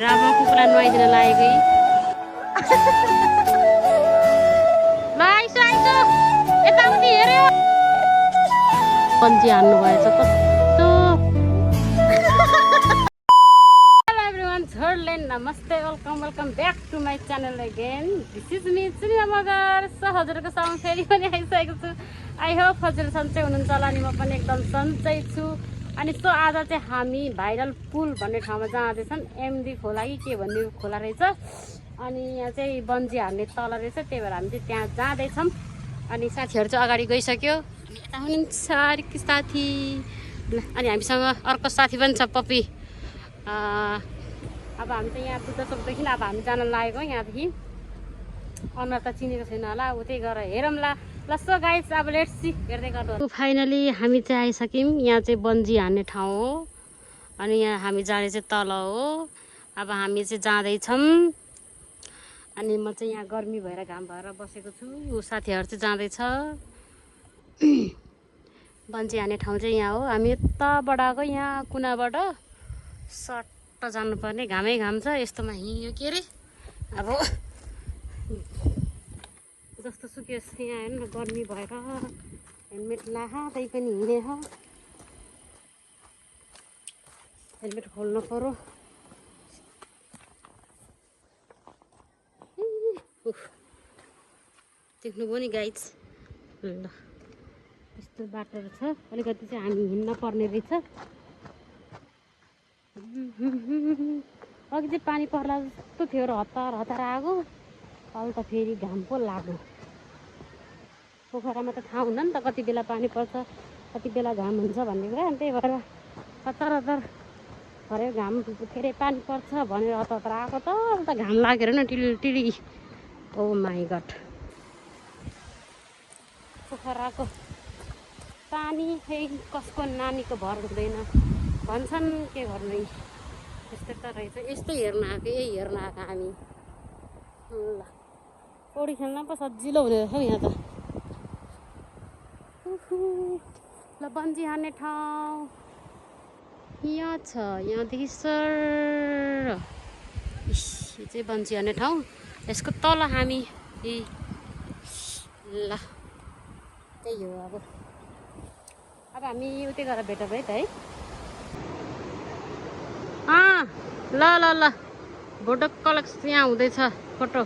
रामा कुकुरलाई नुहाइदिन लागेको ल आइसो आइसो यताउति हेऱ्यो पन्ची हान्नु भएछ कस्तो हेलो एभ्रिवान छोडलेन नमस्ते welcome back to my channel again this is me Suniya Magar so हजुरको साउन्ड फेरि पनि आइसकेको छु आई होप हजुर सन्चै हुनुहुन्छ होला अनि म पनि एकदम सन्चै छु अनि सो आज चाहिँ हामी भाइरल पुल भन्ने ठाउँमा जाँदैछौँ एमडी खोला कि के भन्ने खोला रहेछ अनि यहाँ चाहिँ बन्जी हान्ने तल रहेछ त्यही भएर हामी चाहिँ त्यहाँ जाँदैछौँ अनि साथीहरू चाहिँ अगाडि गइसक्यो यता हुनुहुन्छ अर्को साथी अनि हामीसँग अर्को साथी पनि छ पप्पी अब हामी चाहिँ यहाँ बुद्ध चोकदेखि अब हामी जान लागेको यहाँदेखि अनुहार त चिनेको छैन होला उतै गएर हेरौँला ल सो गाइस अब लेट्स सी हेर्दै गर्नु फाइनली हामी चाहिँ आइसक्यौँ यहाँ चाहिँ बन्जी हान्ने ठाउँ हो अनि यहाँ हामी जाने चाहिँ तल हो अब हामी चाहिँ जाँदैछौँ अनि म चाहिँ यहाँ गर्मी भएर घाम भएर बसेको छु ऊ साथीहरू चाहिँ जाँदैछ बन्जी हान्ने ठाउँ चाहिँ यहाँ हो हामी यताबाट आएको यहाँ कुनाबाट सट्ट जानुपर्ने घामै घाम छ यस्तोमा हिँड्यो के अरे अब जस्तो सुक्यो यहाँ हेर्नु न गर्मी भएर हेलमेट लाँदै पनि हिँडे हो हेलमेट खोल्नु पर्यो देख्नुभयो नि गाइज ल यस्तो बाटोहरू छ अलिकति चाहिँ हामी हिँड्न पर्ने रहेछ अघि चाहिँ पानी पर्ला जस्तो थियो र हतार हतार आएको अहिले त फेरि घाम पो लाग्यो पोखरामा त थाहा हुन्न नि त कति बेला पानी पर्छ कति बेला घाम हुन्छ भन्ने कुरा अनि त्यही भएर हतार हतार भरे घाम फेरि पानी पर्छ भनेर हतार हतार आएको त घाम लागेर न टिली ओ माई गड पोखराको पानी खै कसको नानीको भर हुँदैन भन्छन् के गर्नु यस्तै त रहेछ यस्तै हेर्न आएको यही हेर्न आएको हामी ल पौडी खेल्न पो सजिलो हुने रहेछ हौ यहाँ त ल बन्जी हान्ने ठाउँ यहाँ छ यहाँदेखि सर यो चाहिँ बन्जी हान्ने ठाउँ यसको तल हामी ल त्यही हो अब हामी उतै गएर भेटौँ है त है ल ल ल फोटो कलेक्सन यहाँ हुँदैछ फोटो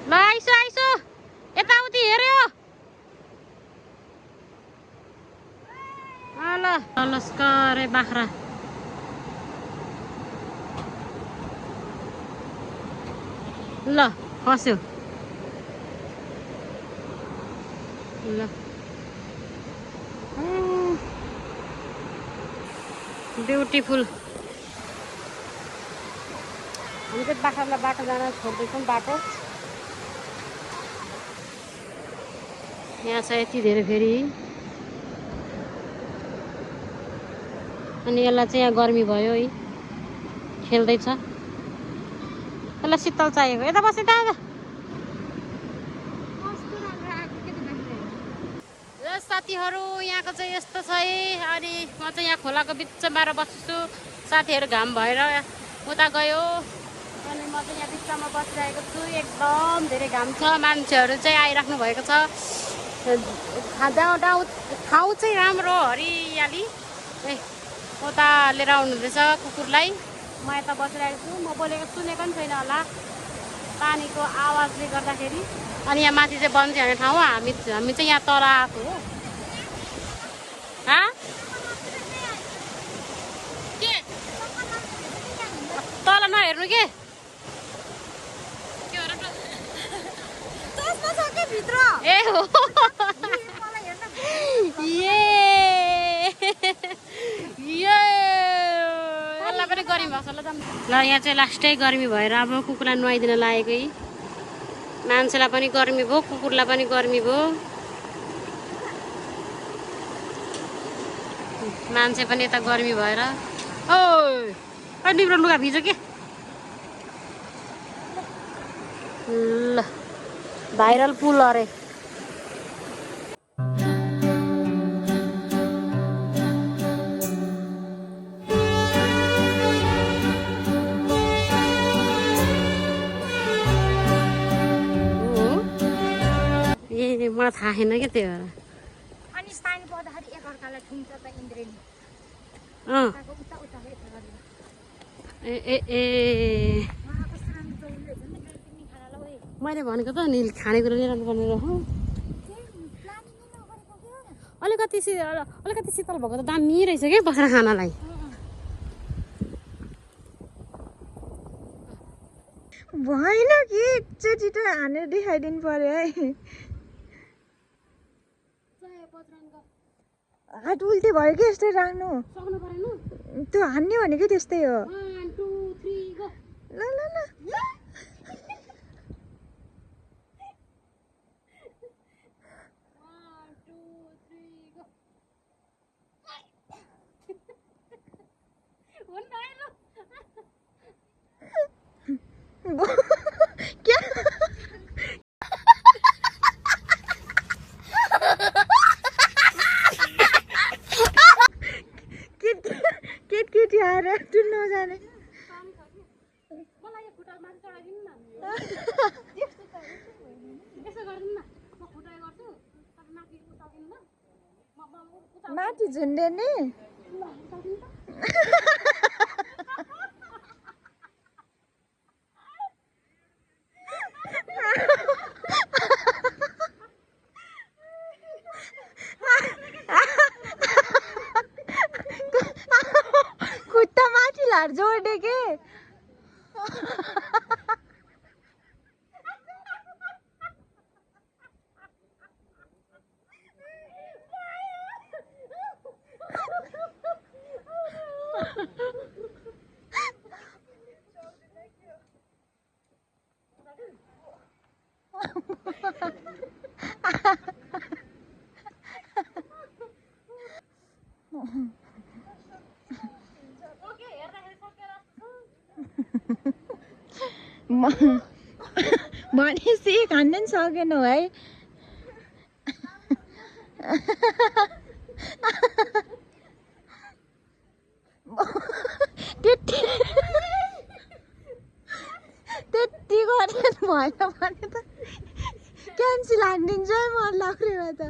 ल आइसो आइसो यताउति हेऱ्यो ल लस्करे बाख्रा ल खस्यो ल ब्युटिफुल हामी चाहिँ बाख्रालाई बाटो जान छोड्दैछौँ बाटो यहाँ छ यति धेरै फेरि अनि यसलाई चाहिँ यहाँ गर्मी भयो है खेल्दैछ यसलाई शीतल चाहिएको यता बस यता साथीहरू यहाँको चाहिँ यस्तो छ है अनि म चाहिँ यहाँ खोलाको बिचमा बस्छु साथीहरू घाम भएर उता गयो अनि म चाहिँ यहाँ बिचमा बसिरहेको छु एकदम धेरै घाम छ मान्छेहरू चाहिँ आइराख्नु भएको छ ठाउँ चाहिँ राम्रो हरियाली ए उता लिएर आउनुहुँदैछ कुकुरलाई म यता बसिरहेको छु म बोलेको सुनेको पनि छैन होला पानीको आवाजले गर्दाखेरि अनि यहाँ माथि चाहिँ बन्जी हान्ने ठाउँ हामी चाहिँ यहाँ तल आएको हो के तल नहेर्नु के ए हो यसलाई पनि गर्मी भएको छ ल यहाँ चाहिँ लास्टै गर्मी भएर अब कुकुरलाई नुहाइदिन लागेको है मान्छेलाई पनि गर्मी भयो कुकुरलाई पनि गर्मी भयो मान्छे पनि यता गर्मी भएर ओ तिम्रो लुगा भिज्यो के ल भाइरल पुल अरे मलाई थाहा छैन क्या त्यो भएर अनि पानी पर्दाखेरि एकअर्कालाई ठुङ्छ त इन्द्रेणी अँ उता उता यता गरेर ए ए ए उहाँको सानो चौरी रहेछ नि पिकनिक खानालाई ओए मैले भनेको त नि खानेकुरा लिएर पर्ने रह प्लानिङ नै नगरेको के हो अलिकति शीतल भएको त दामी रहेछ क्या बसेर खानालाई भएन कि एकचोटि त हानेर देखाइदिनु पर्यो है हात उल्टी भयो कि यस्तै राख्नु सक्नु परेन त्यो हान्ने भनेको त्यस्तै हो 1 2 3 गो ल ल ल क्या केटी आएर टुल्न नजाने माथि झुन्डेने खुट्टा माथि लार जोडे के भनेपछि एक हान्ने पनि सकेनौ है त्यति गरेर भएन भने त क्यान्सिल हानिदिन्छ है मन लाग्यो त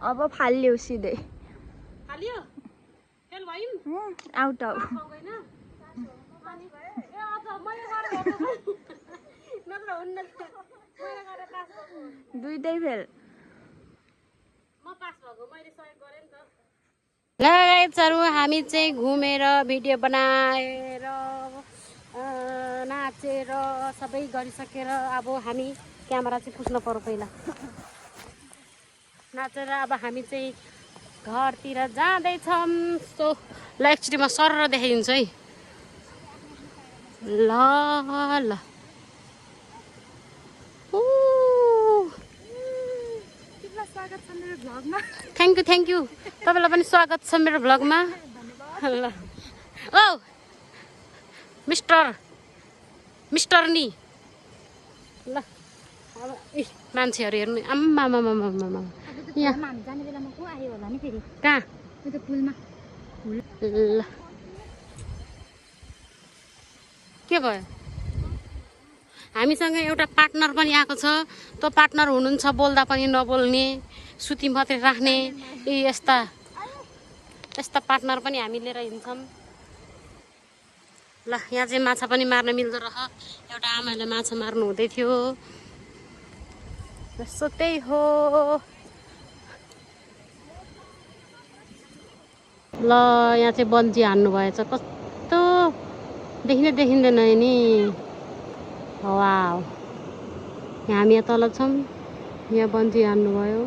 अब फाल्यो सिधै हालियो फेल भइन् आउट आउ दुईटै फेल गाइजहरु हामी चाहिँ घुमेर भिडियो बनाएर नाचेर सबै गरिसकेर अब हामी क्यामेरा चाहिँ पुस्न पर्यो पहिला नाचेर अब हामी चाहिँ घरतिर जाँदैछौँ सो ल एकचोटि म सर देखाइदिन्छु है ल ल थ्याङ्क यू तपाईँलाई पनि स्वागत छ मेरो भ्लगमा ल ओ मिस्टर नि ल अब मान्छेहरू हेर्नु आम्मा यहाँ जाने बेलामा को आयो होला नि फेरि कहाँ त्यो पुलमा ल के भयो हामीसँग एउटा पार्टनर पनि आएको छ त्यो पार्टनर हुनुहुन्छ बोल्दा पनि नबोल्ने सुती मात्रै राख्ने यस्ता यस्ता पार्टनर पनि हामी लिएर हिँड्छौँ। ल यहाँ चाहिँ माछा पनि मार्न मिल्दो रह। एउटा आमाले माछा मार्नु हुँदै थियो। जस्तो त्यही हो। ल यहाँ चाहिँ बन्ची हान्नु भएछ। कस्तो देखिँदैन नि। वाउ। हामी यहाँ तल छौँ। यहाँ बन्ची हान्नु भयो।